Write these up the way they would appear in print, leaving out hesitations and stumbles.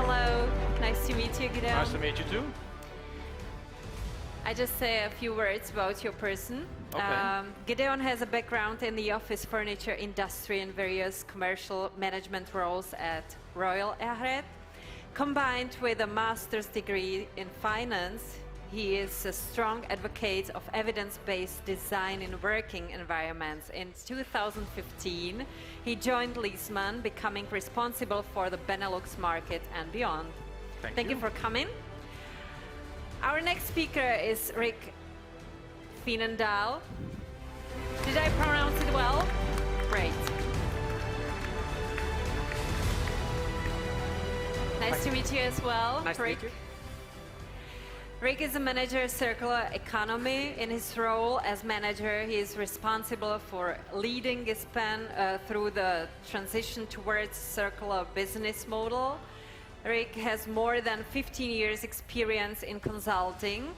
Hello, nice to meet you, Gideon. Nice to meet you too. I just say a few words about your person. Okay. Gideon has a background in the office furniture industry and various commercial management roles at Royal Air. Combined with a master's degree in finance, he is a strong advocate of evidence-based design in working environments. In 2015, he joined Leesman, becoming responsible for the Benelux market and beyond. Thank you for coming. Our next speaker is Veenendaal. Did I pronounce it well? Great. Nice to meet you as well, Nice to meet you. Rick is a manager of circular economy. In his role as manager, he is responsible for leading Gispen through the transition towards circular business model. Rick has more than 15 years experience in consulting,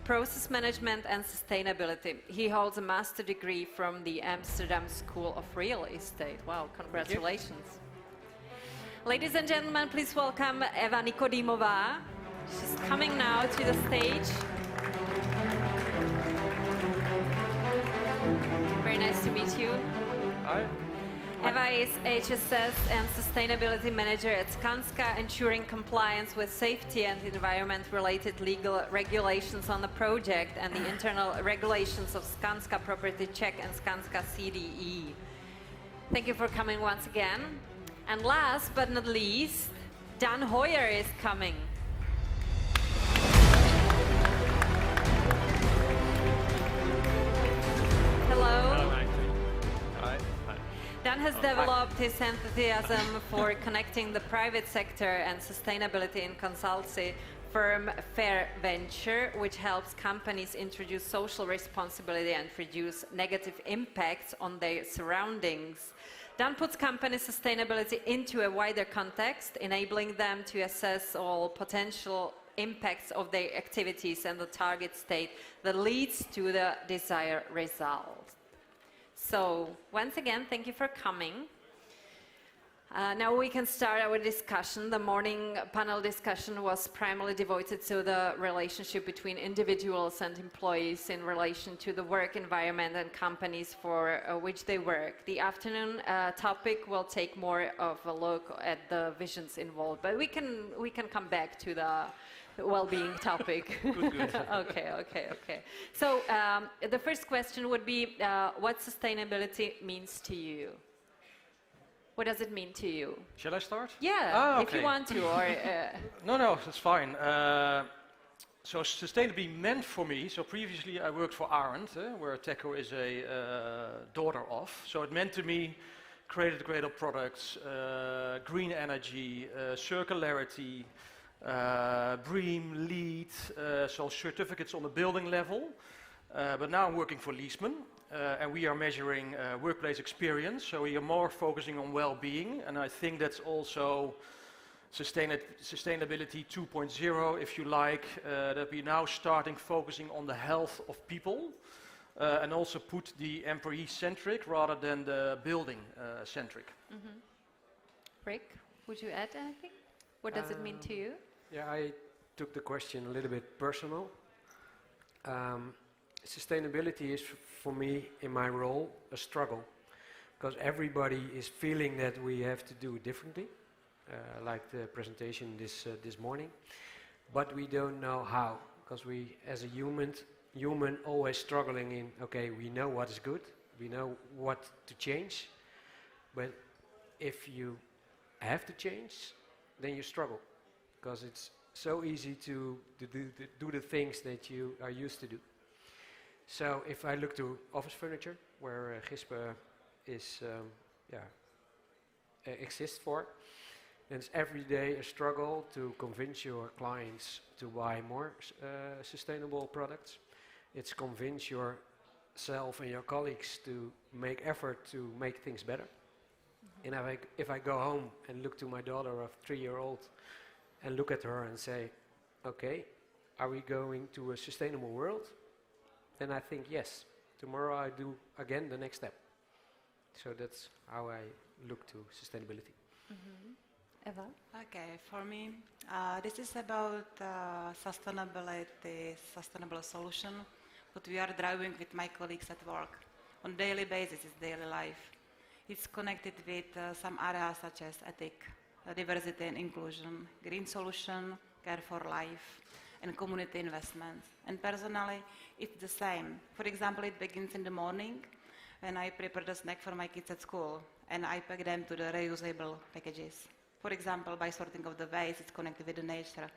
process management and sustainability. He holds a master degree from the Amsterdam School of Real Estate. Wow, congratulations. Ladies and gentlemen, please welcome Eva Nykodymova. She's coming now to the stage. Very nice to meet you. Hi. Eva is HSS and Sustainability Manager at Skanska, ensuring compliance with safety and environment-related legal regulations on the project and the internal regulations of Skanska Property Check and Skanska CDE. Thank you for coming once again. And last but not least, Heuer is coming. Hello. Hi. Dan has developed his enthusiasm for connecting the private sector and sustainability in consultancy firm Fair Venture, which helps companies introduce social responsibility and reduce negative impacts on their surroundings. Dan puts company sustainability into a wider context, enabling them to assess all potential impacts of their activities and the target state that leads to the desired result. So, once again, thank you for coming. Now we can start our discussion. The morning panel discussion was primarily devoted to the relationship between individuals and employees in relation to the work environment and companies for which they work. The afternoon topic will take more of a look at the visions involved, but we can come back to the well-being topic. Good. Okay. So the first question would be, what sustainability means to you? What does it mean to you? Shall I start? Yeah, okay. if you want to. Or No, that's fine. So sustainability meant for me, so previously I worked for Arendt, where Techo is a daughter of. So it meant to me created greater products, green energy, circularity, BREEAM, LEED, so certificates on the building level. But now I'm working for Leesman, and we are measuring workplace experience, so we are more focusing on well-being, and I think that's also sustainability 2.0, if you like, that we're now starting focusing on the health of people, and also put the employee-centric rather than the building-centric. Mm-hmm. Rick, would you add anything? What does it mean to you? Yeah, I took the question a little bit personal. Sustainability is for me, in my role, a struggle, because everybody is feeling that we have to do it differently, like the presentation this morning, but we don't know how, because we, as a human always struggling in, okay, we know what is good, we know what to change, but if you have to change, then you struggle, because it's so easy to do the things that you are used to do. So if I look to office furniture, where Gispen is, exists for, then it's every day a struggle to convince your clients to buy more sustainable products. It's convince yourself and your colleagues to make effort to make things better. Mm-hmm. And if I go home and look to my daughter of 3-year-old and look at her and say, okay, are we going to a sustainable world? Then I think yes. Tomorrow I do again the next step. So that's how I look to sustainability. Mm-hmm. Eva? Okay, for me, this is about sustainability, sustainable solution, what we are driving with my colleagues at work. On daily basis, it's daily life. It's connected with some areas such as ethic, diversity and inclusion, green solution, care for life, and community investments. And personally, it's the same. For example, it begins in the morning when I prepare the snack for my kids at school, and I pack them to the reusable packages. For example, by sorting of the waste, it's connected with the nature.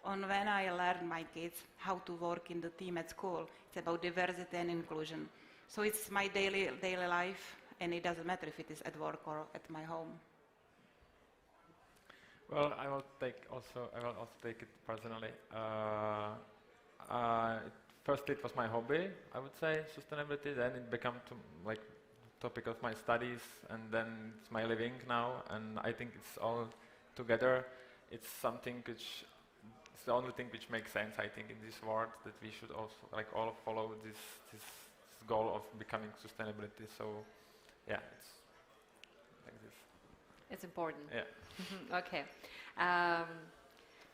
On when I learn my kids how to work in the team at school, it's about diversity and inclusion. So it's my daily life, and it doesn't matter if it is at work or at my home. Well, I will also take it personally. First, it was my hobby, I would say, sustainability. Then it became like topic of my studies, and then it's my living now. And I think it's all together. It's something which it's the only thing which makes sense, I think, in this world, that we should also all follow this goal of becoming sustainability. So, yeah, it's like this. It's important. Yeah. Okay.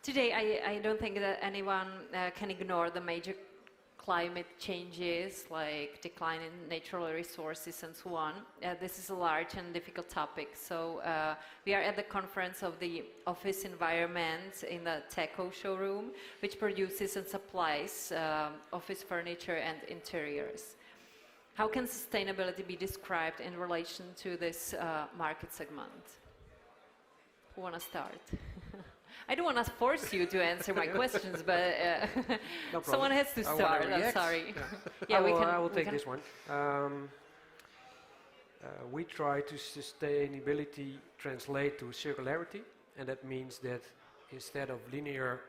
Today, I don't think that anyone can ignore the major climate changes, like decline in natural resources and so on. This is a large and difficult topic. So we are at the conference of the office environment in the Techo showroom, which produces and supplies office furniture and interiors. How can sustainability be described in relation to this market segment? Who want to start? I don't want to force you to answer my questions, but No someone has to start. I'm sorry. Yeah, I will take this one. We try to sustainability translate to circularity, and that means that instead of linear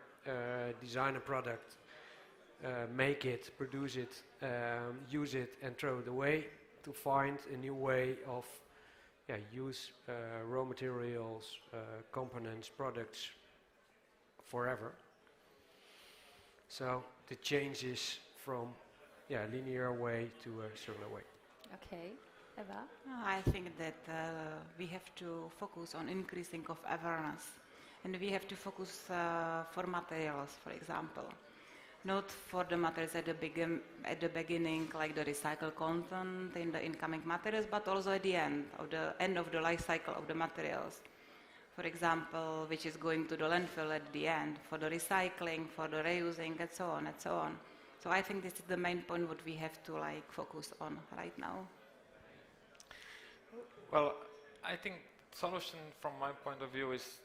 design a product, make it, produce it, use it, and throw it away, to find a new way of use raw materials, components, products forever. So the change is from linear way to a circular way. Okay, Eva? I think that we have to focus on increasing of awareness, and we have to focus for materials, for example. Not for the materials at the beginning, like the recycled content in the incoming materials, but also at the end of the life cycle of the materials. For example, which is going to the landfill at the end, for the recycling, for the reusing, and so on and so on. So I think this is the main point what we have to focus on right now. Well, I think solution from my point of view is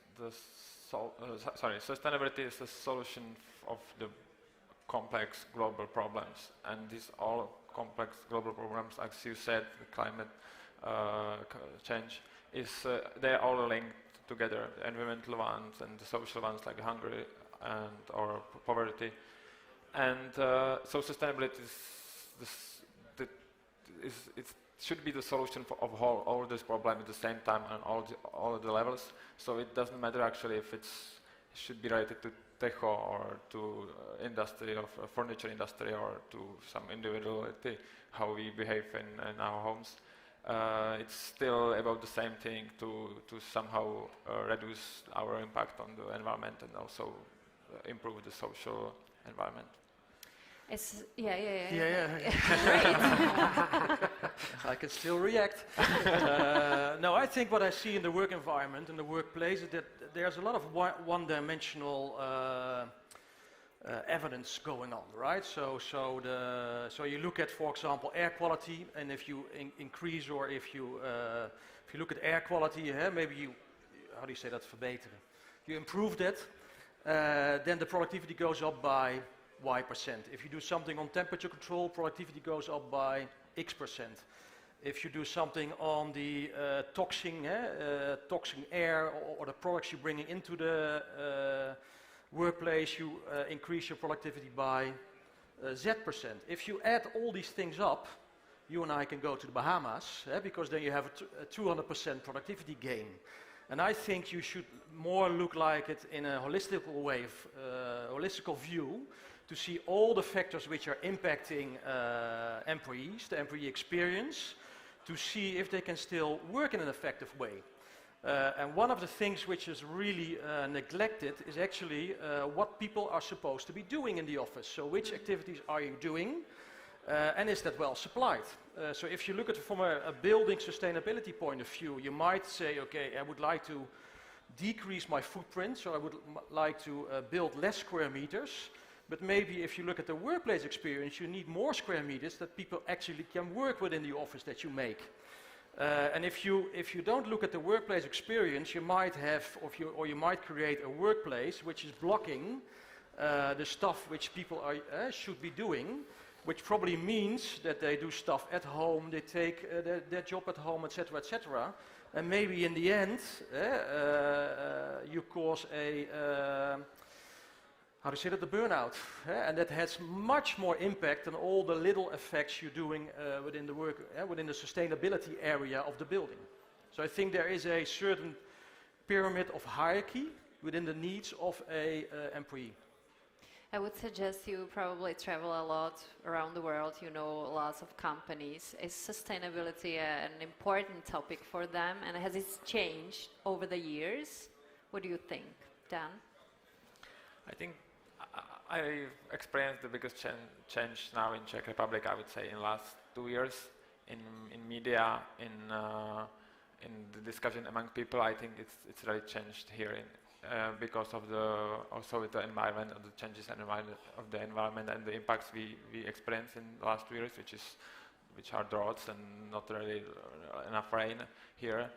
sustainability is the solution of the complex global problems, and these all complex global problems, as you said, the climate change, they're all linked together, the environmental ones and the social ones like hunger or poverty, and so sustainability it should be the solution of all these problems at the same time and all the levels. So it doesn't matter actually if it should be related to Techo or to industry of furniture industry or to some individuality, how we behave in our homes. It's still about the same thing to somehow reduce our impact on the environment and also improve the social environment. Yeah. I can still react. No, I think what I see in the work environment, in the workplace, is that there's a lot of one-dimensional evidence going on, right? So you look at, for example, air quality, and if you increase or if you look at air quality, maybe you, how do you say that, verbeteren? You improve that, then the productivity goes up by Y%. If you do something on temperature control, productivity goes up by X%. If you do something on the toxic air or the products you're bringing into the workplace, you increase your productivity by Z%. If you add all these things up, you and I can go to the Bahamas, because then you have a 200% productivity gain. And I think you should more look like it in a holistical way, holistical view, to see all the factors which are impacting employees, the employee experience, to see if they can still work in an effective way. And one of the things which is really neglected is actually what people are supposed to be doing in the office. So which activities are you doing, and is that well supplied? So if you look at it from a building sustainability point of view, you might say, okay, I would like to decrease my footprint, so I would like to build less square meters. But maybe if you look at the workplace experience, you need more square meters that people actually can work within the office that you make. And if you don't look at the workplace experience, you might have, or you might create a workplace which is blocking the stuff which people should be doing, which probably means that they do stuff at home, they take their job at home, etc., etc. And maybe in the end, you cause a how to say that, the burnout, and that has much more impact than all the little effects you're doing within the work, within the sustainability area of the building. So I think there is a certain pyramid of hierarchy within the needs of a employee. I would suggest you probably travel a lot around the world, you know lots of companies. Is sustainability an important topic for them, and has it changed over the years? What do you think, Dan? I think I've experienced the biggest change now in Czech Republic, I would say, in the last 2 years in media, in the discussion among people. I think it's really changed here because of also with the environment, of the changes in of the environment and the impacts we experience in the last 2 years, which are droughts and not really enough rain here.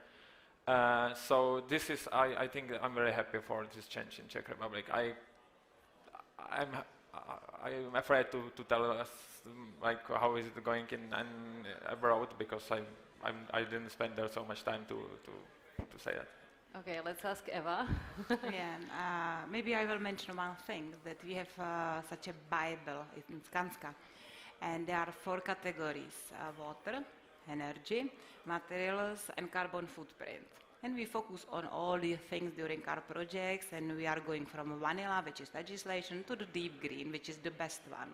So this is, I think I'm very happy for this change in Czech Republic. I'm afraid to tell us like how is it going in and abroad, because I didn't spend there so much time to say that. Okay, let's ask Eva. Yeah, maybe I will mention one thing, that we have such a Bible in Skanska, and there are 4 categories: water, energy, materials, and carbon footprint. And we focus on all these things during our projects, and we are going from vanilla, which is legislation, to the deep green, which is the best one.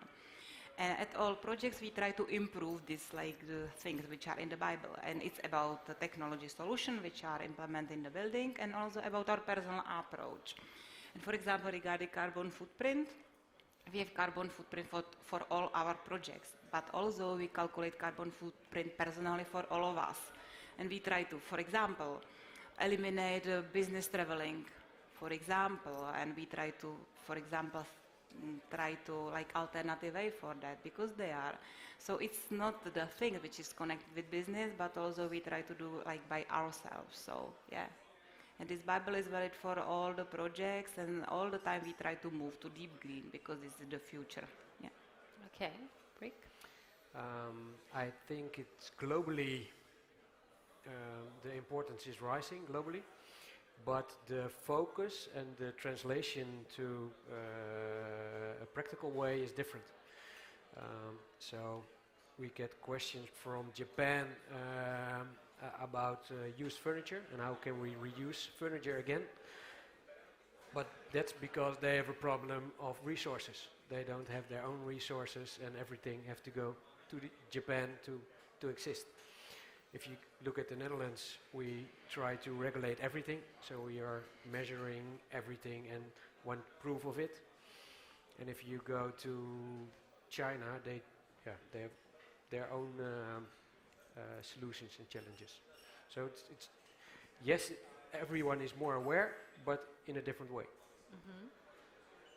And at all projects we try to improve this, like the things which are in the Bible, and it's about the technology solution which are implemented in the building, and also about our personal approach. And for example, regarding carbon footprint, we have carbon footprint for all our projects, but also we calculate carbon footprint personally for all of us. And we try to, for example, eliminate business traveling, for example, and we try to, for example, like alternative way for that, because they are. So it's not the thing which is connected with business, but also we try to do like by ourselves. So yeah, and this Bible is valid for all the projects, and all the time we try to move to deep green, because this is the future. Yeah. Okay, Rick? I think it's globally, the importance is rising globally, but the focus and the translation to a practical way is different. So we get questions from Japan about used furniture and how can we reuse furniture again. But that's because they have a problem of resources. They don't have their own resources, and everything have to go to Japan to exist. If you look at the Netherlands, we try to regulate everything, so we are measuring everything and want proof of it. And if you go to China, they have their own solutions and challenges. So it's yes, everyone is more aware, but in a different way. Mm-hmm.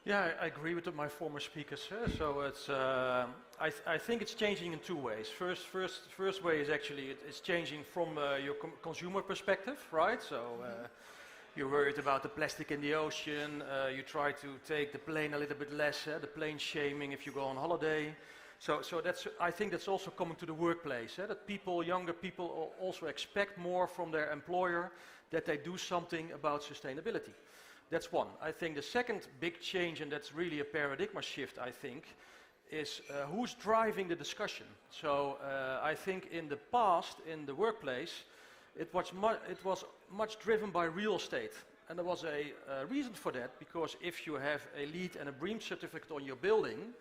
Yeah, I agree with my former speakers. So it's, I think it's changing in 2 ways. First way is actually it's changing from your consumer perspective, right? So you're worried about the plastic in the ocean. You try to take the plane a little bit less, the plane shaming if you go on holiday. So that's, I think that's also coming to the workplace. That people, younger people, also expect more from their employer, that they do something about sustainability. That's one. I think the second big change, and that's really a paradigm shift, I think, is who's driving the discussion. So I think in the past, in the workplace, it was much driven by real estate. And there was a reason for that, because if you have a LEED and a BREEAM certificate on your building,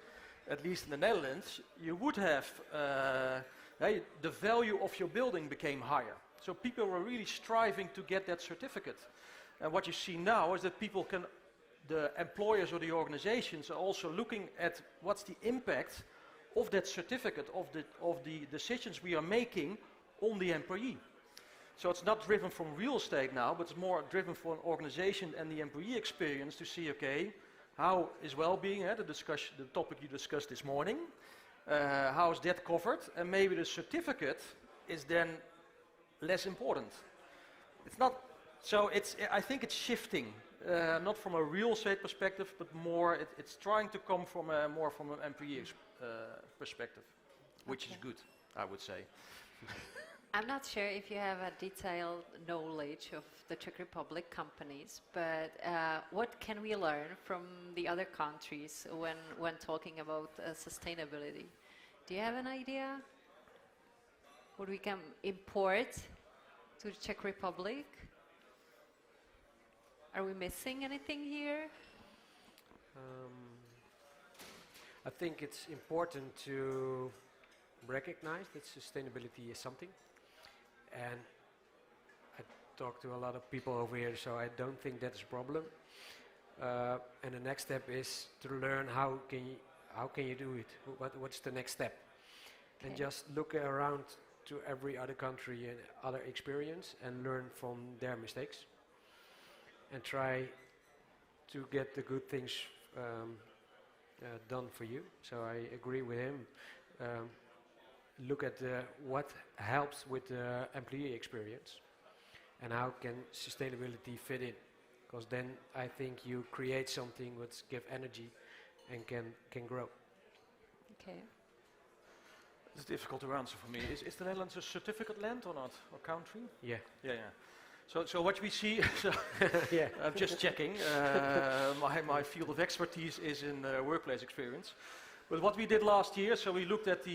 at least in the Netherlands, you would have, the value of your building became higher. So people were really striving to get that certificate. And what you see now is that the employers or the organizations are also looking at what's the impact of that certificate, of the decisions we are making on the employee. So it's not driven from real estate now, but it's more driven for an organization and the employee experience to see, okay, how is well-being, the topic you discussed this morning, how is that covered, and maybe the certificate is then less important. It's not, so I think it's shifting, not from a real estate perspective, but more, it's trying to come from more from an employee perspective, which is good, I would say. I'm not sure if you have a detailed knowledge of the Czech Republic companies, but what can we learn from the other countries when talking about sustainability? Do you have an idea? What we can import to the Czech Republic? Are we missing anything here? I think it's important to recognize that sustainability is something. And I talk to a lot of people over here, so I don't think that's a problem. And the next step is to learn how can you do it? What's the next step? Okay. And just look around to every other country and other experience and learn from their mistakes. And try to get the good things done for you. So I agree with him. Look at what helps with the employee experience and how can sustainability fit in, because then I think you create something which gives energy and can grow. Okay. It's difficult to answer for me. Is the Netherlands a certificate land or not, or country? Yeah. Yeah. So what we see, Yeah. I'm just checking, my field of expertise is in workplace experience. But what we did last year, so we looked at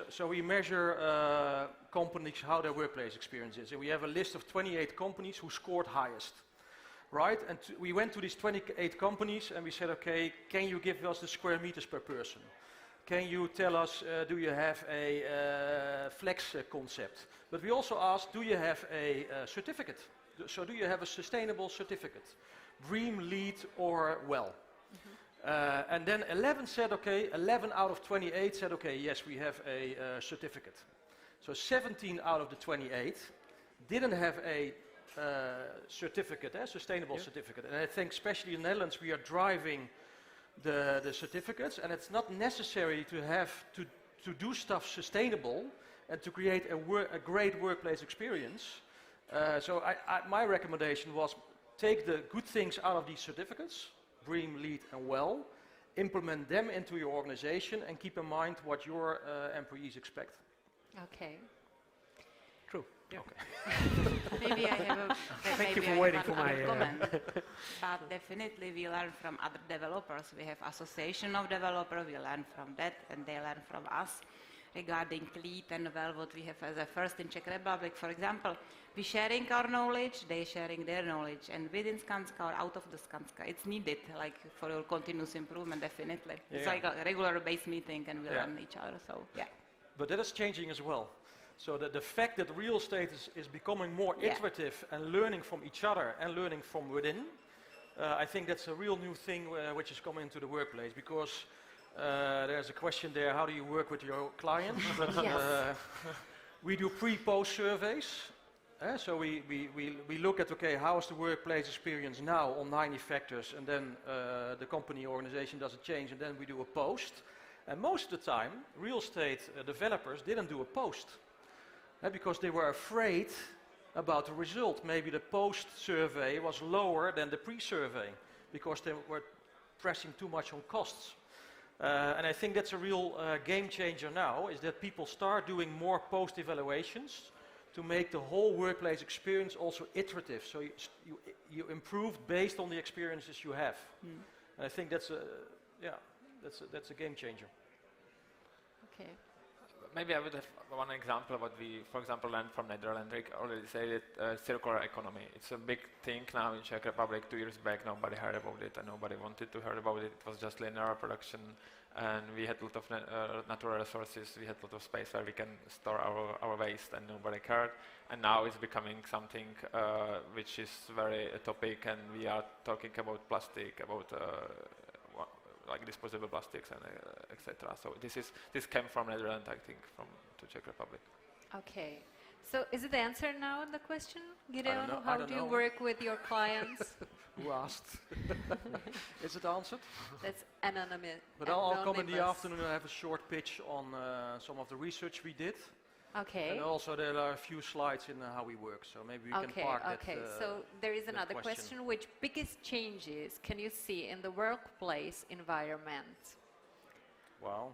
so we measure companies, how their workplace experience is. And we have a list of 28 companies who scored highest, right? And we went to these 28 companies and we said, okay, can you give us the square meters per person? Can you tell us, do you have a flex concept? But we also asked, do you have a certificate? So do you have a sustainable certificate? BREEAM, LEED or WELL? And then 11 said, okay, 11 out of 28 said, okay, yes, we have a certificate. So 17 out of the 28 didn't have a certificate, sustainable certificate. And I think especially in the Netherlands, we are driving the certificates, and it's not necessary to have to do stuff sustainable and to create a great workplace experience. So my recommendation was take the good things out of these certificates, BREEAM, LEED and WELL, implement them into your organization and keep in mind what your employees expect. Okay. True. Yeah. Okay. Maybe I have a Thank you maybe for I waiting have for another my comment. But definitely we learn from other developers. We have association of developers. We learn from that, and they learn from us regarding LEED and WELL. What we have as a first in Czech Republic, for example, we sharing our knowledge, they sharing their knowledge, and within Skanska or out of the Skanska, it's needed, like for your continuous improvement, definitely. Yeah. It's like a regular base meeting, and we learn each other. So yeah. But that is changing as well. So the fact that real estate is becoming more iterative and learning from each other and learning from within, I think that's a real new thing which is coming into the workplace, because there's a question there, how do you work with your clients? But, we do pre-post surveys. So we look at, okay, how is the workplace experience now on 90 factors, and then the company organization does a change, and then we do a post. And most of the time, real estate developers didn't do a post. Because they were afraid about the result. Maybe the post-survey was lower than the pre-survey because they were pressing too much on costs. And I think that's a real game changer now, is that people start doing more post-evaluations to make the whole workplace experience also iterative. So you improve based on the experiences you have. And I think that's a game changer. Okay. maybe I would have one example what we, for example, learned from Netherlands. Rick already said it, circular economy. It's a big thing now in Czech Republic. 2 years back, nobody heard about it and nobody wanted to hear about it. It was just linear production, and we had a lot of natural resources. We had a lot of space where we can store our waste, and nobody cared. And now it's becoming something which is very a topic, and we are talking about plastic, about like disposable plastics and etc. So this came from Netherlands, I think, from to Czech Republic. Okay. So is it the answer now in the question, Gideon? know. How do you work with your clients? Who asked? Is it answered? That's anonymous. But I'll come in the afternoon and have a short pitch on some of the research we did. Okay. And also there are a few slides in how we work, so maybe we can park that. Okay, so there is another question. Which biggest changes can you see in the workplace environment? Wow.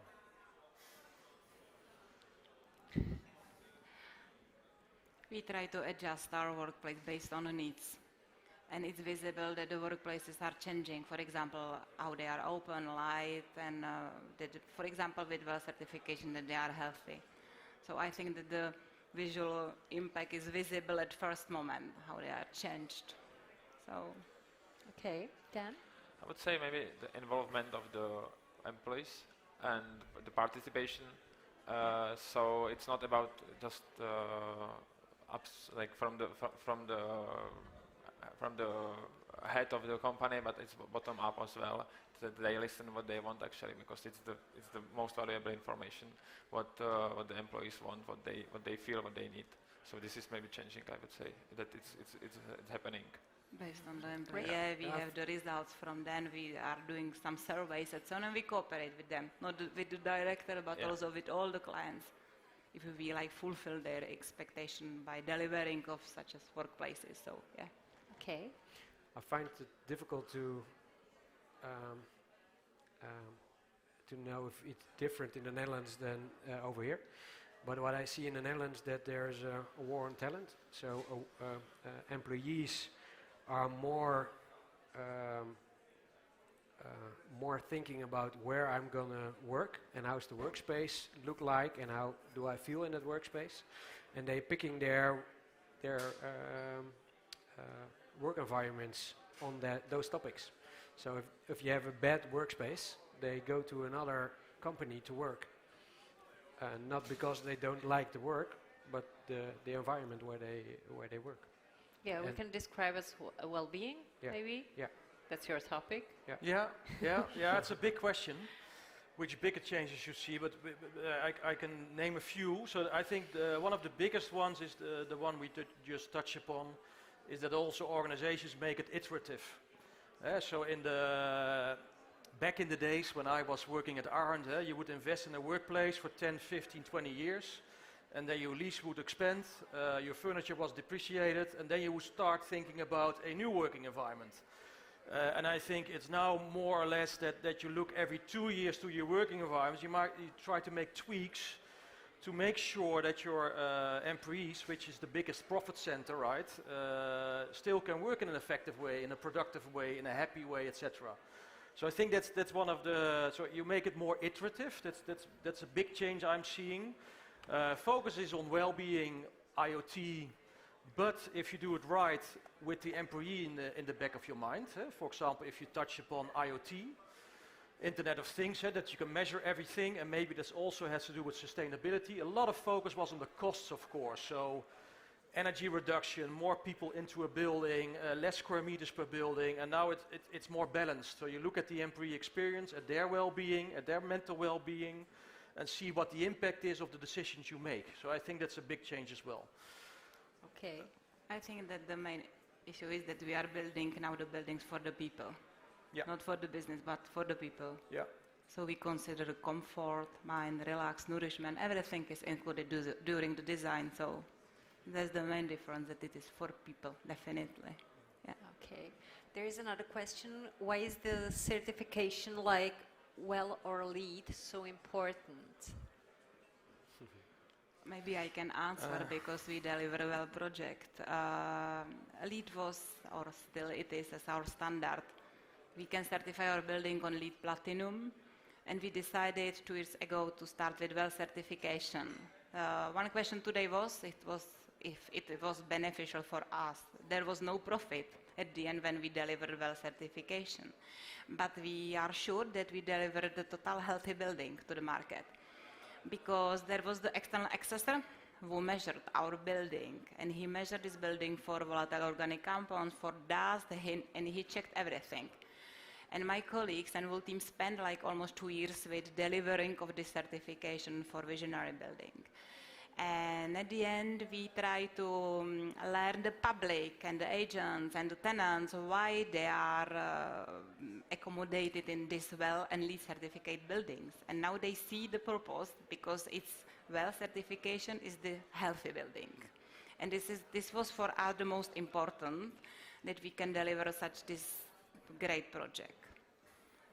We try to adjust our workplace based on the needs. And it's visible that the workplaces are changing. For example, how they are open, light, and for example, with well certification that they are healthy. So I think that the visual impact is visible at first moment, how they are changed. So, okay, Dan? I would say maybe the involvement of the employees and the participation. So it's not about just like from the head of the company, but it's bottom up as well. That they listen what they want actually, because it's the most valuable information. What the employees want, what they feel, what they need. So this is maybe changing. I would say that it's happening. Based on the employee, we have the results from them. We are doing some surveys and so on, and we cooperate with them, not with the director, but also with all the clients. If we like fulfill their expectation by delivering of such as workplaces. So yeah. Okay. I find it difficult to know if it's different in the Netherlands than over here. But what I see in the Netherlands that there's a war on talent. So employees are more thinking about where I'm gonna work and how's the workspace look like and how do I feel in that workspace, and they picking their work environments on those topics. So if you have a bad workspace, they go to another company to work, not because they don't like the work, but the environment where they work. Yeah, we can describe as well-being, maybe. Yeah. That's your topic. Yeah. It's a big question. Which bigger changes you see, but I can name a few. So I think one of the biggest ones is the one we just touched upon, is that also organizations make it iterative. So back in the days when I was working at Arndt, you would invest in a workplace for 10, 15, 20 years, and then your lease would expand, your furniture was depreciated, and then you would start thinking about a new working environment. And I think it's now more or less that you look every 2 years to your working environments. You try to make tweaks to make sure that your employees, which is the biggest profit center, right, still can work in an effective way, in a productive way, in a happy way, etc. So I think that's one of the. So you make it more iterative. That's a big change I'm seeing. Focus is on well-being, IoT. But if you do it right with the employee in the back of your mind, for example, if you touch upon IoT, Internet of Things, that you can measure everything, and maybe this also has to do with sustainability. A lot of focus was on the costs, of course, so energy reduction, more people into a building, less square meters per building, and now it's more balanced. So you look at the employee experience, at their well-being, at their mental well-being, and see what the impact is of the decisions you make. So I think that's a big change as well. Okay. I think that the main issue is that we are building now the buildings for the people. Yeah. Not for the business, but for the people. Yeah. So we consider comfort, mind, relax, nourishment, everything is included during the design. So that's the main difference, that it is for people, definitely. Yeah. Okay. There is another question. Why is the certification like WELL or LEED so important? Maybe I can answer because we deliver a WELL project. LEED was, or still it is, as our standard. We can certify our building on LEED Platinum, And we decided 2 years ago to start with WELL certification. One question today was if it was beneficial for us. There was no profit at the end when we delivered WELL certification. But we are sure that we delivered the total healthy building to the market. Because there was the external assessor who measured our building, and he measured this building for volatile organic compounds, for dust, and he checked everything. And my colleagues and whole team spent like almost 2 years with delivering of this certification for visionary building. And at the end, we try to learn the public and the agents and the tenants why they are accommodated in this WELL and LEED certificate buildings. And now they see the purpose because it's WELL certification is the healthy building. And this was for us the most important, that we can deliver this great project.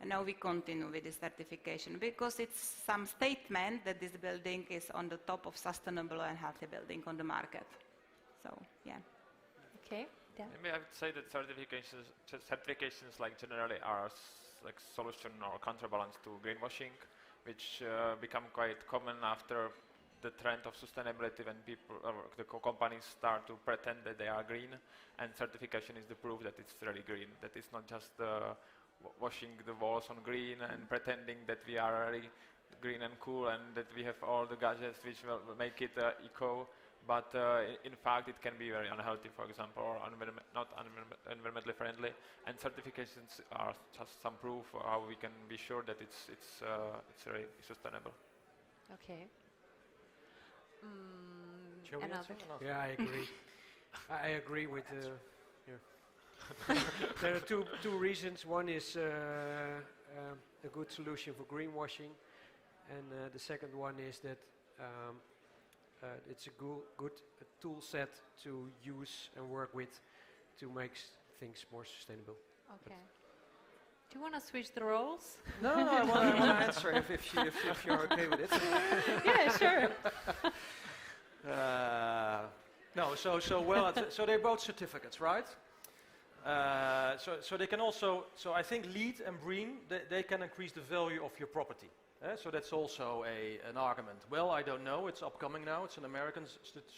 And now we continue with this certification because it's some statement that this building is on the top of sustainable and healthy building on the market. So, yeah. Okay. Yeah. Maybe I would say that certifications like generally are like solution or counterbalance to greenwashing, which become quite common after the trend of sustainability when people or the companies start to pretend that they are green, and certification is the proof that it's really green, that it's not just washing the walls on green and pretending that we are really green and cool and that we have all the gadgets which will make it eco, but in fact it can be very unhealthy, for example, or not environmentally friendly, and certifications are just some proof how we can be sure that it's really sustainable. Okay. Shall we answer or not? Yeah, I agree. I agree with there are two reasons. One is a good solution for greenwashing, and the second one is that it's a good tool set to use and work with to make things more sustainable. Okay. Do you want to switch the roles? No, I want to answer if you're okay with it. Yeah, sure. No, so they're both certificates, right? So they can also, so I think LEED and BREEAM, they can increase the value of your property. So that's also an argument. Well, I don't know, it's upcoming now, it's an American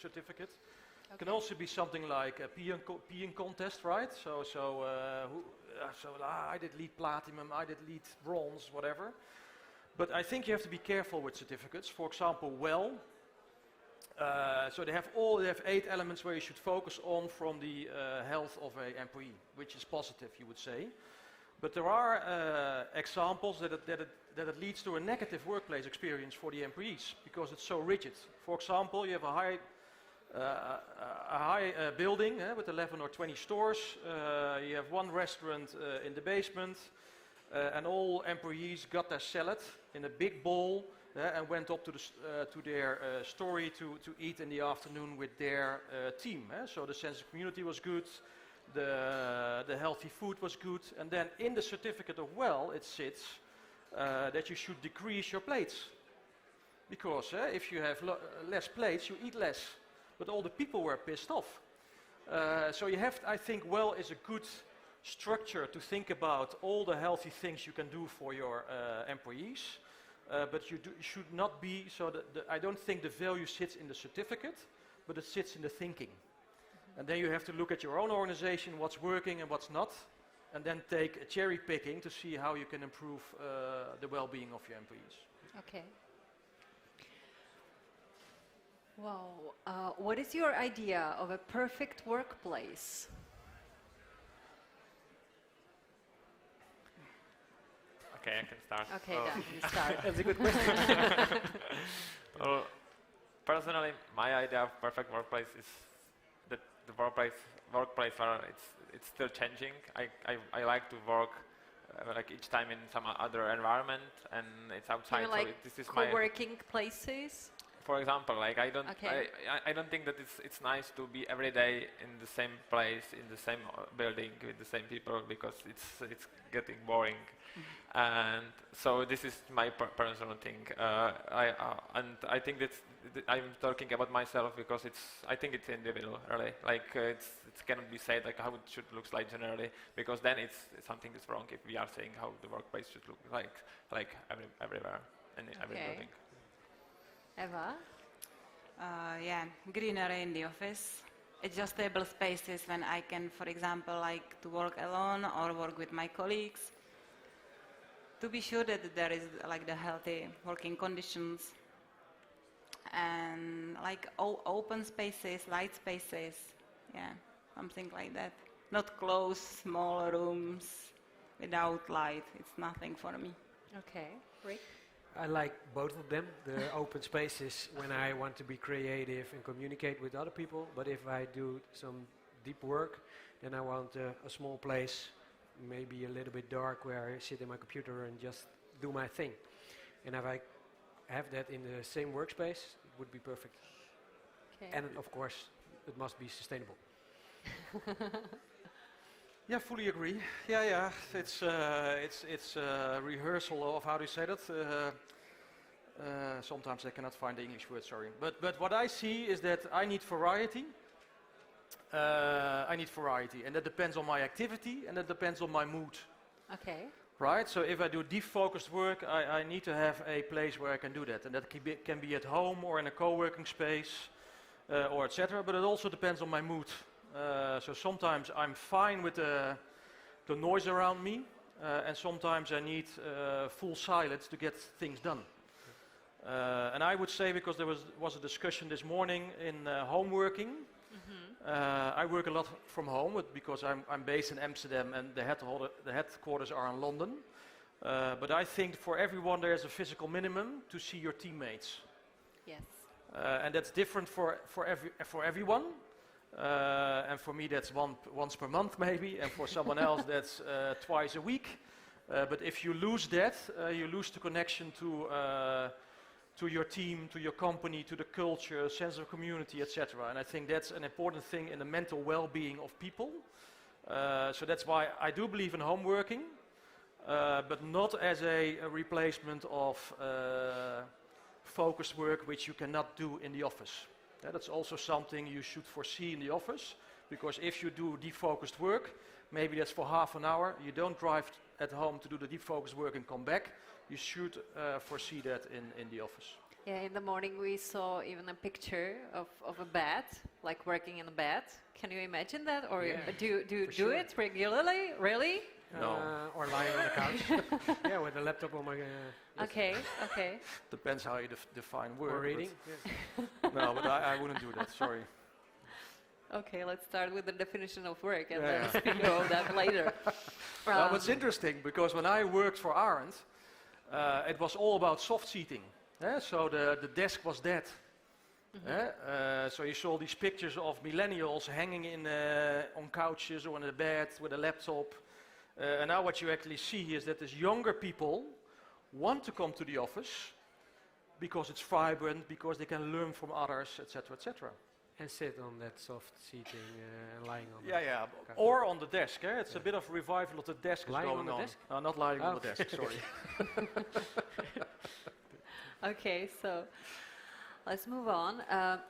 certificate. Okay. It can also be something like a peeing contest, right? I did LEED Platinum, I did LEED Bronze, whatever. But I think you have to be careful with certificates. For example, WELL. So they have 8 elements where you should focus on from the health of an employee, which is positive, you would say. But there are examples that it leads to a negative workplace experience for the employees because it's so rigid. For example, you have a high building with 11 or 20 stores. You have one restaurant in the basement, and all employees got their salad in a big bowl. And went up to their story to eat in the afternoon with their team. So the sense of community was good, the healthy food was good, and then in the certificate of WELL it sits that you should decrease your plates. Because if you have less plates, you eat less. But all the people were pissed off. So you have, I think WELL is a good structure to think about all the healthy things you can do for your employees. But you should not be, so that I don't think the value sits in the certificate, but it sits in the thinking. Mm-hmm. And then you have to look at your own organization, what's working and what's not, and then take a cherry picking to see how you can improve the well-being of your employees. Okay. Wow. What is your idea of a perfect workplace? Okay, I can start. Okay, Dan, you start. That's a good question. Well, personally, my idea of perfect workplace is that the workplace where it's still changing. I like to work like each time in some other environment, and it's outside. You like so this is co-working places? For example, like I don't think that it's nice to be every day in the same place, in the same building with the same people, because it's getting boring. And so this is my personal thing. And I think that I'm talking about myself because I think it's individual, really. Like it cannot be said like how it should look like generally, because then something is wrong if we are saying how the workplace should look like everywhere and in every building. Eva? Yeah, greenery in the office, adjustable spaces when I can, for example, like to work alone or work with my colleagues. To be sure that there is like the healthy working conditions, and like open spaces, light spaces, yeah, something like that. Not closed, small rooms without light. It's nothing for me. Okay, Rick? I like both of them. The open spaces when I want to be creative and communicate with other people, but if I do some deep work, then I want a small place, maybe a little bit dark, where I sit in my computer and just do my thing. And if I have that in the same workspace, it would be perfect. Okay. And of course, it must be sustainable. Yeah, fully agree. Yeah. It's a rehearsal of how do you say that. Sometimes I cannot find the English word. Sorry, but what I see is that I need variety. And that depends on my activity, and that depends on my mood. Okay. Right. So if I do deep focused work, I need to have a place where I can do that, and that can be at home or in a co-working space, or etc. But it also depends on my mood. So sometimes I'm fine with the noise around me, and sometimes I need full silence to get things done. And I would say, because there was a discussion this morning in home working, I work a lot from home because I'm based in Amsterdam and the headquarters are in London. But I think for everyone there is a physical minimum to see your teammates. Yes. And that's different for everyone. And for me that's once per month maybe, and for someone else that's twice a week. But if you lose that, you lose the connection to your team, to your company, to the culture, sense of community, etc. And I think that's an important thing in the mental well-being of people. So that's why I do believe in home working, but not as a replacement of focused work which you cannot do in the office. That's also something you should foresee in the office, because if you do deep focused work, maybe that's for half an hour, you don't drive at home to do the deep focused work and come back. You should foresee that in the office. Yeah, in the morning we saw even a picture of a bed, like working in a bed. Can you imagine that? Or do you do it regularly? Really? No. Or lying on the couch. Yeah, with a laptop on my... Okay. Depends how you define work. Or reading. No, but I wouldn't do that, sorry. Okay, let's start with the definition of work and then speak about that later. Well, it's interesting, because when I worked for Arendt, it was all about soft seating. So the desk was dead. So you saw these pictures of millennials hanging on couches or in a bed with a laptop. And now what you actually see is that these younger people want to come to the office because it's vibrant, because they can learn from others, etc., etc. And sit on that soft seating, lying on. Yeah. Or on the desk. It's a bit of revival of the desk lying is going on. Desk? No, not lying on the desk. Sorry. Okay, so let's move on.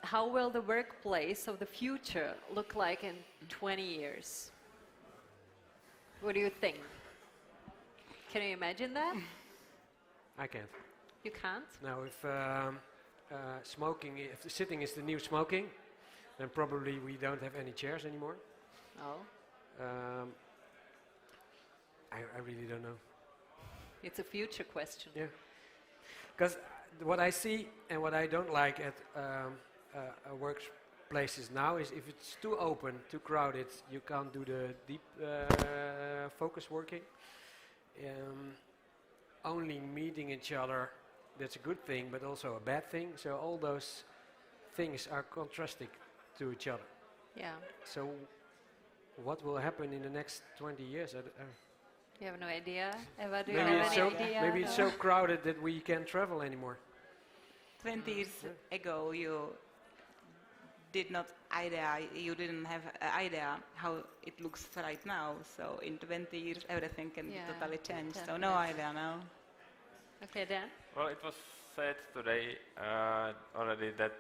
How will the workplace of the future look like in 20 years? What do you think? Can you imagine that? I can't. You can't? Now, if if sitting is the new smoking, then probably we don't have any chairs anymore. Oh. I really don't know. It's a future question. Yeah. Because what I see and what I don't like at workplaces now is if it's too open, too crowded, you can't do the deep focus working. Only meeting each other, that's a good thing, but also a bad thing. So all those things are contrasting to each other. Yeah. So what will happen in the next 20 years? You have no idea? Eva, do you Maybe have it's any idea? maybe it's so crowded that we can't travel anymore. 20 years ago, you didn't have an idea how it looks right now. So in 20 years, everything can be totally changed. So no idea now. Okay, Dan? Well, it was said today already that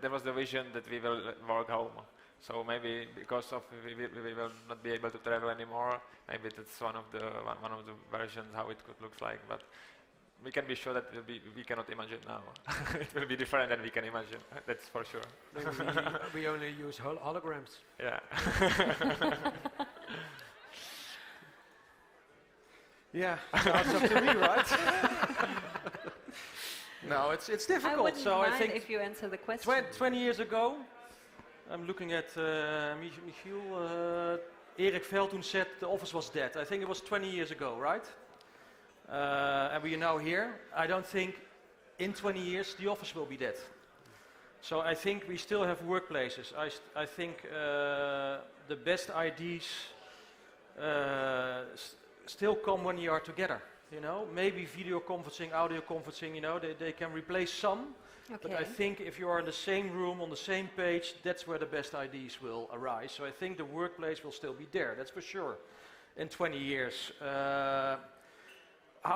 there was the vision that we will work home. So maybe because of we will not be able to travel anymore, maybe that's one of the versions how it could look like. But we can be sure that we cannot imagine now. It will be different than we can imagine. That's for sure. We only use holograms. Yeah. Yeah, now it's up to me, right? No, it's difficult. I wouldn't so mind I think if you answer the question. 20 years ago, I'm looking at Michiel. Erik Veldhoen said the office was dead. I think it was 20 years ago, right? And we are now here. I don't think in 20 years the office will be dead. So I think we still have workplaces. I think the best ideas still come when you are together. You know, maybe video conferencing, audio conferencing. You know, they can replace some. Okay. But I think if you are in the same room on the same page, that's where the best ideas will arise. So I think the workplace will still be there. That's for sure. In 20 years. How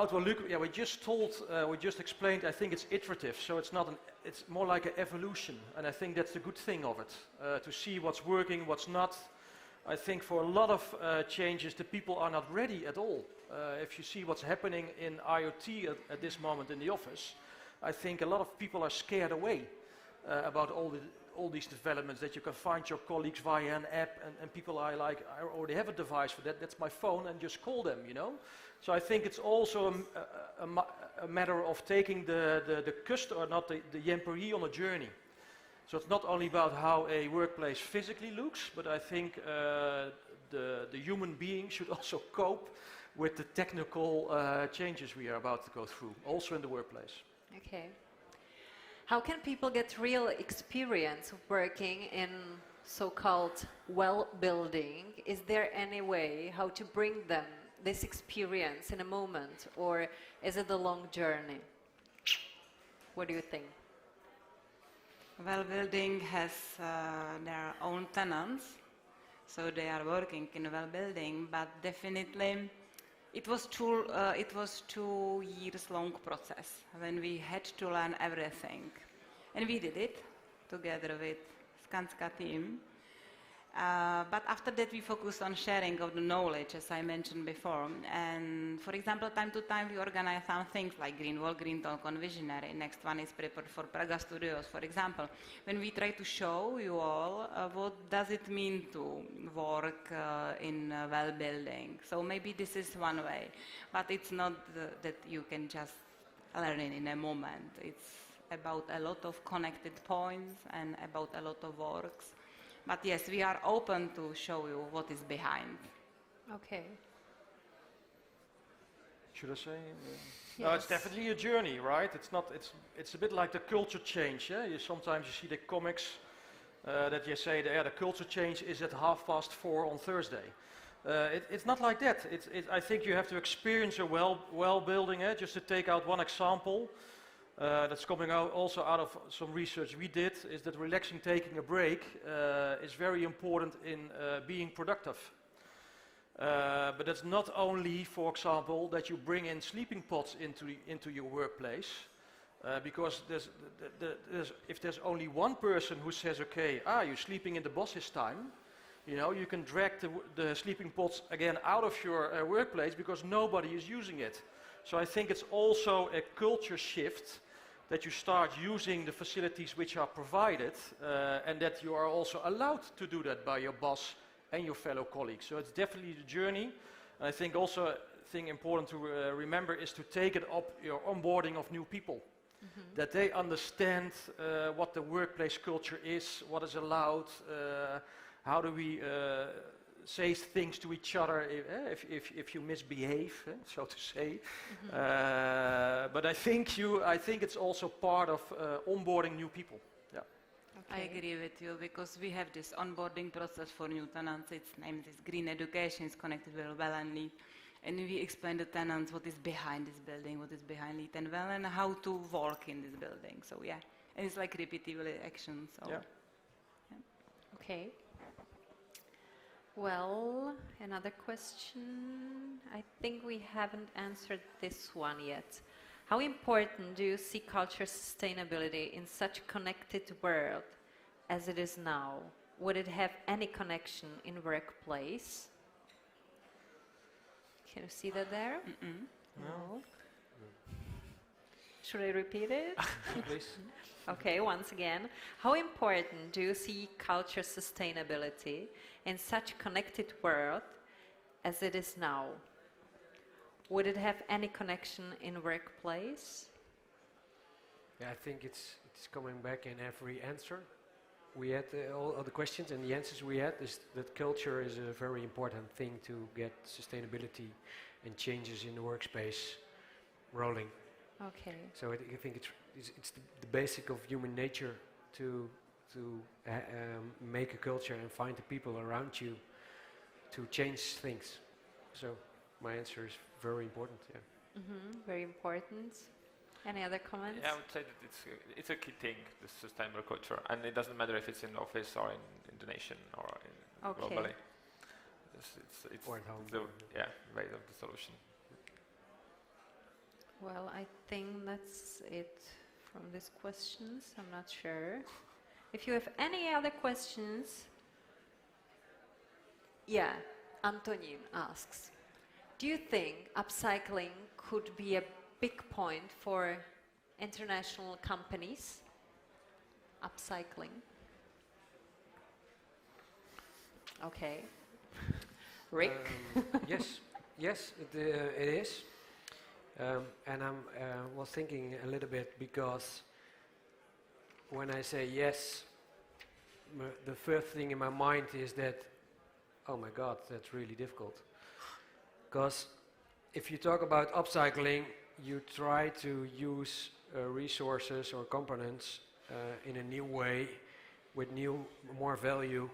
it will look? Yeah, we just explained. I think it's iterative, so it's not it's more like an evolution, and I think that's the good thing of it. To see what's working, what's not. I think for a lot of changes, the people are not ready at all. If you see what's happening in IoT at this moment in the office, I think a lot of people are scared away about all these developments, that you can find your colleagues via an app, and people are like, I already have a device for that, that's my phone, and just call them, you know. So I think it's also a matter of taking the customer, not the employee, on a journey. So it's not only about how a workplace physically looks, but I think the human being should also cope with the technical changes we are about to go through, also in the workplace. Okay. How can people get real experience working in so-called well-building? Is there any way how to bring them this experience in a moment, or is it a long journey? What do you think? Well-building has their own tenants, so they are working in well-building, but definitely it was 2 years long process when we had to learn everything, and we did it together with Skanska team. But after that we focused on sharing of the knowledge, as I mentioned before. And for example, time to time we organize some things like Green Wall, Green Talk Visionary. Next one is prepared for Praga Studios, for example. When we try to show you all what does it mean to work in well-building. So maybe this is one way, but it's not that you can just learn it in a moment. It's about a lot of connected points and about a lot of works. But yes, we are open to show you what is behind. Okay. Should I say? Yes. No, it's definitely a journey, right? It's a bit like the culture change. Yeah? Sometimes you see the comics that you say the culture change is at 4:30 on Thursday. It's not like that. I think you have to experience a well-building. Just to take out one example. That's coming out also out of some research we did, is that relaxing, taking a break is very important in being productive. But it's not only, for example, that you bring in sleeping pods into your workplace, because if there's only one person who says, okay, you're sleeping in the boss's time, you know, you can drag the sleeping pods again out of your workplace because nobody is using it. So I think it's also a culture shift, that you start using the facilities which are provided, and that you are also allowed to do that by your boss and your fellow colleagues. So it's definitely the journey. And I think also a thing important to remember is to take it up your onboarding of new people. Mm-hmm. That they understand what the workplace culture is, what is allowed, how do we say things to each other if you misbehave, so to say. Mm-hmm. But I think it's also part of onboarding new people. Yeah. Okay. I agree with you, because we have this onboarding process for new tenants. Its name is Green Education. It's connected with Well and Lead, and we explain the tenants what is behind this building, what is behind Lead and Well, and how to work in this building. So yeah, and it's like repeatable action. So yeah. Okay. Well, another question. I think we haven't answered this one yet. How important do you see culture sustainability in such a connected world as it is now? Would it have any connection in workplace? Can you see that there? No. Should I repeat it? Please. Okay, once again. How important do you see culture sustainability in such a connected world as it is now? Would it have any connection in workplace? Yeah, I think it's coming back in every answer. We had all of the questions and the answers we had is that culture is a very important thing to get sustainability and changes in the workspace rolling. Okay. So I think it's the basic of human nature to make a culture and find the people around you to change things. So my answer is very important. Yeah. Very important. Any other comments? Yeah, I would say that it's a key thing, the sustainable culture, and it doesn't matter if it's in office or in the nation or globally. It's Or at home. the way of the solution. Well, I think that's it from these questions. I'm not sure. If you have any other questions, yeah, Antonin asks, do you think upcycling could be a big point for international companies? Upcycling. Okay. Rick? Yes, it is. And I was thinking a little bit because when I say yes, the first thing in my mind is that, oh my God, that's really difficult. Because if you talk about upcycling, you try to use resources or components in a new way with more value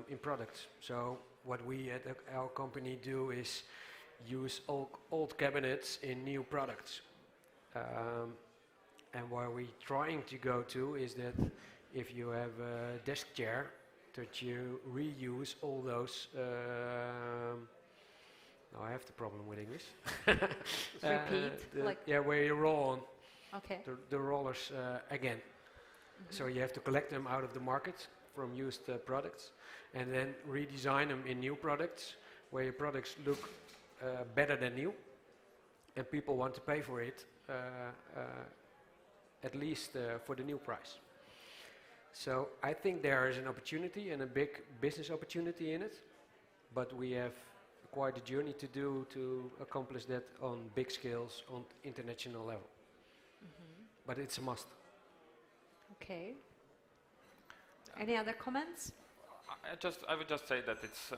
in products. So what we at our company do is use old cabinets in new products. And where we're trying to go to is that if you have a desk chair, that you reuse all those. I have the problem with English. Repeat? Where you roll on Okay. the rollers again. So you have to collect them out of the market from used products and then redesign them in new products where your products look better than new and people want to pay for it at least for the new price. So I think there is an opportunity and a big business opportunity in it, but we have quite a journey to do to accomplish that on big scales on international level. But it's a must. Okay. Any other comments? I would just say that it's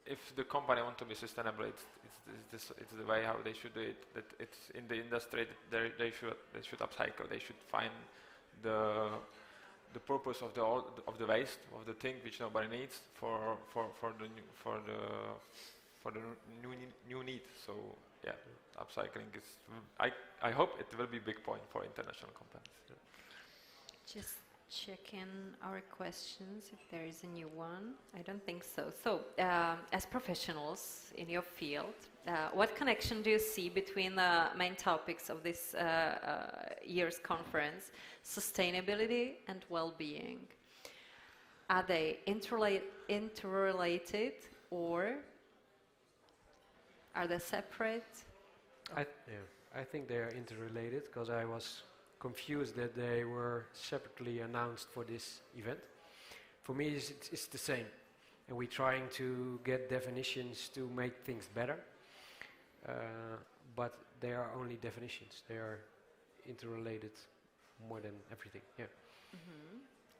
if the company want to be sustainable, it's the way how they should do it. That it's in the industry that they should upcycle. They should find the purpose of the waste of the thing which nobody needs for the new need. So yeah, upcycling is. I hope it will be a big point for international companies. Yeah. Just check in our questions if there is a new one. I don't think so. So, as professionals in your field, what connection do you see between the main topics of this year's conference, sustainability and well-being? Are they interrelated or are they separate? I think they are interrelated because I was confused that they were separately announced for this event. For me, it's the same, and we're trying to get definitions to make things better, but they are only definitions. They are interrelated more than everything. Yeah.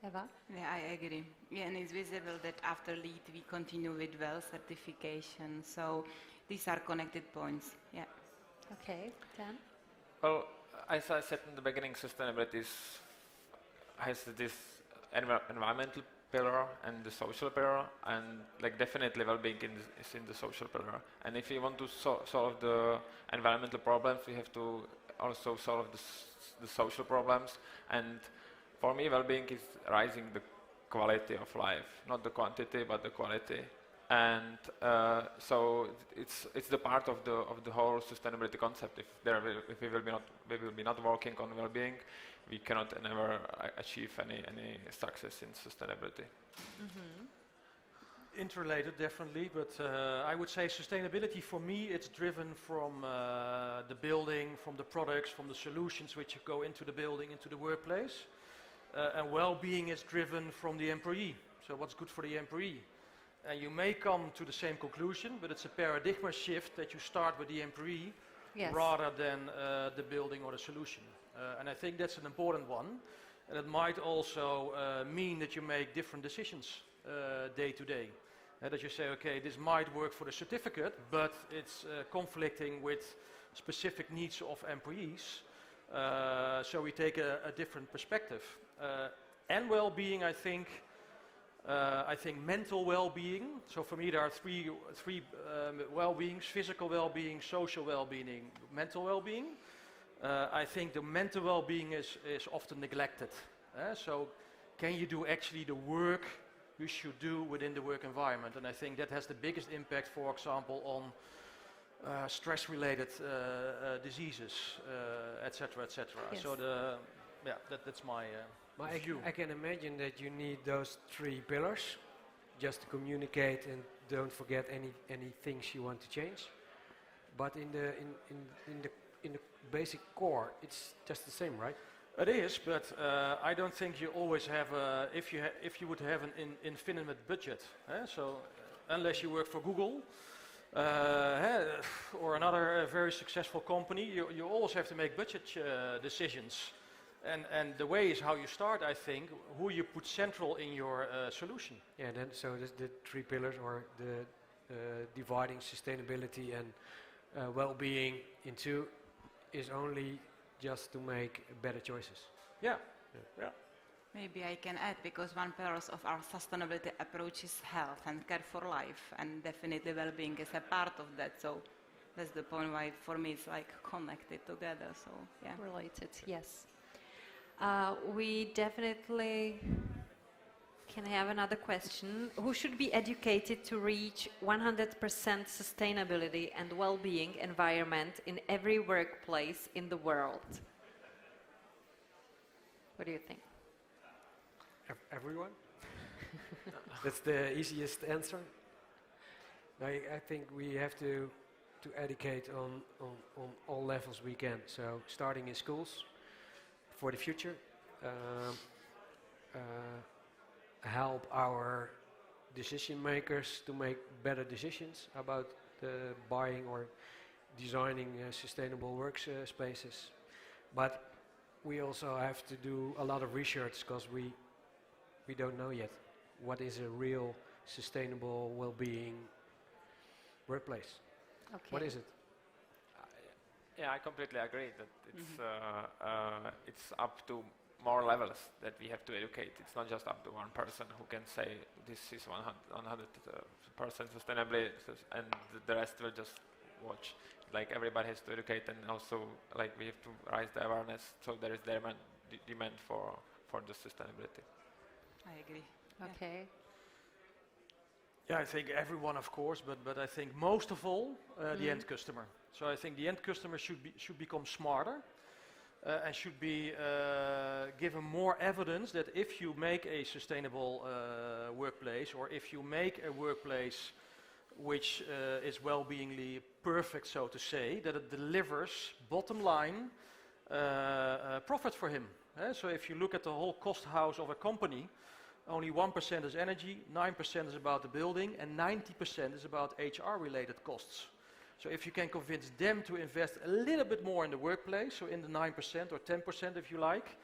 Eva? Yeah, I agree. Yeah, and it's visible that after LEED we continue with WELL certification. So these are connected points. Yeah. Okay, Dan? Well, as I said in the beginning, sustainability has this environmental pillar and the social pillar, and like definitely well-being is in the social pillar. And if we want to solve the environmental problems, we have to also solve the social problems. And for me, well-being is raising quality of life, not the quantity, but the quality. And so it's the part of the whole sustainability concept. If we will be not working on well-being, we cannot never achieve any success in sustainability. Interrelated, definitely, but I would say sustainability for me, it's driven from the building, from the products, from the solutions which go into the building, into the workplace. And well-being is driven from the employee. So what's good for the employee? And you may come to the same conclusion, but it's a paradigm shift that you start with the employee rather than the building or the solution. And I think that's an important one. And it might also mean that you make different decisions day to day. That you say, okay, this might work for the certificate, but it's conflicting with specific needs of employees. So we take a different perspective. And well-being, I think mental well-being. So for me, there are three well-beings: physical well-being, social well-being, mental well-being. I think the mental well-being is often neglected. So can you do actually the work you should do within the work environment? And I think that has the biggest impact, for example, on stress-related diseases, etc., etc. Yes. So that's my view. I can imagine that you need those 3 pillars just to communicate and don't forget any things you want to change. But in the basic core, it's just the same, right? It is, but I don't think you always have if you would have an infinite budget. So unless you work for Google or another very successful company, you always have to make budget decisions. And the way is how you start, I think, who you put central in your solution. Yeah, then so the 3 pillars, or the dividing sustainability and well-being into, is only just to make better choices. Yeah. Maybe I can add, because one pillar of our sustainability approach is health and care for life, and definitely well-being is a part of that. So that's the point why for me it's like connected together. So yeah. Related, yes. We definitely can have another question. Who should be educated to reach 100% sustainability and well-being environment in every workplace in the world? What do you think? Everyone? That's the easiest answer. I think we have to educate on all levels we can. So starting in schools for the future, help our decision makers to make better decisions about buying or designing sustainable workspaces. But we also have to do a lot of research, because we don't know yet what is a real sustainable well-being workplace. Okay. What is it? Yeah, I completely agree that it's up to more levels that we have to educate. It's not just up to one person who can say this is 100% sustainably, and the rest will just watch. Like, everybody has to educate, and also like we have to raise the awareness, so there is demand for the sustainability. I agree. Okay. Yeah, I think everyone, of course, but I think most of all the end customer. So I think the end customer should become smarter and should be given more evidence that if you make a sustainable workplace, or if you make a workplace which is well-beingly perfect, so to say, that it delivers bottom line profit for him. So if you look at the whole cost house of a company, only 1% is energy, 9% is about the building, and 90% is about HR-related costs. So if you can convince them to invest a little bit more in the workplace, so in the 9% or 10% if you like,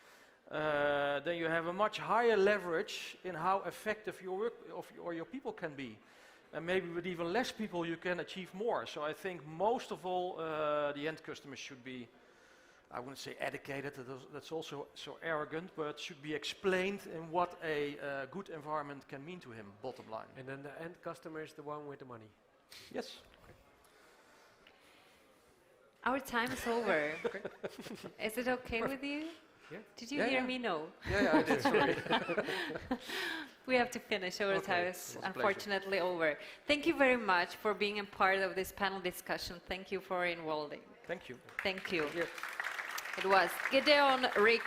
then you have a much higher leverage in how effective your work or your people can be. And maybe with even less people you can achieve more. So I think most of all the end customers should be, I wouldn't say educated, that's also so arrogant, but should be explained in what a good environment can mean to him, bottom line. And then the end customer is the one with the money. Yes. Our time is over. Is it okay with you? Yeah. Did you Yeah, hear yeah. me? No. Yeah, I did. Sorry. We have to finish. Our Okay, time it is was a pleasure. unfortunately over. Thank you very much for being a part of this panel discussion. Thank you for involving. Thank you. Thank you. Yeah. It was Gideon, Rick,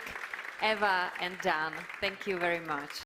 Eva, and Dan. Thank you very much.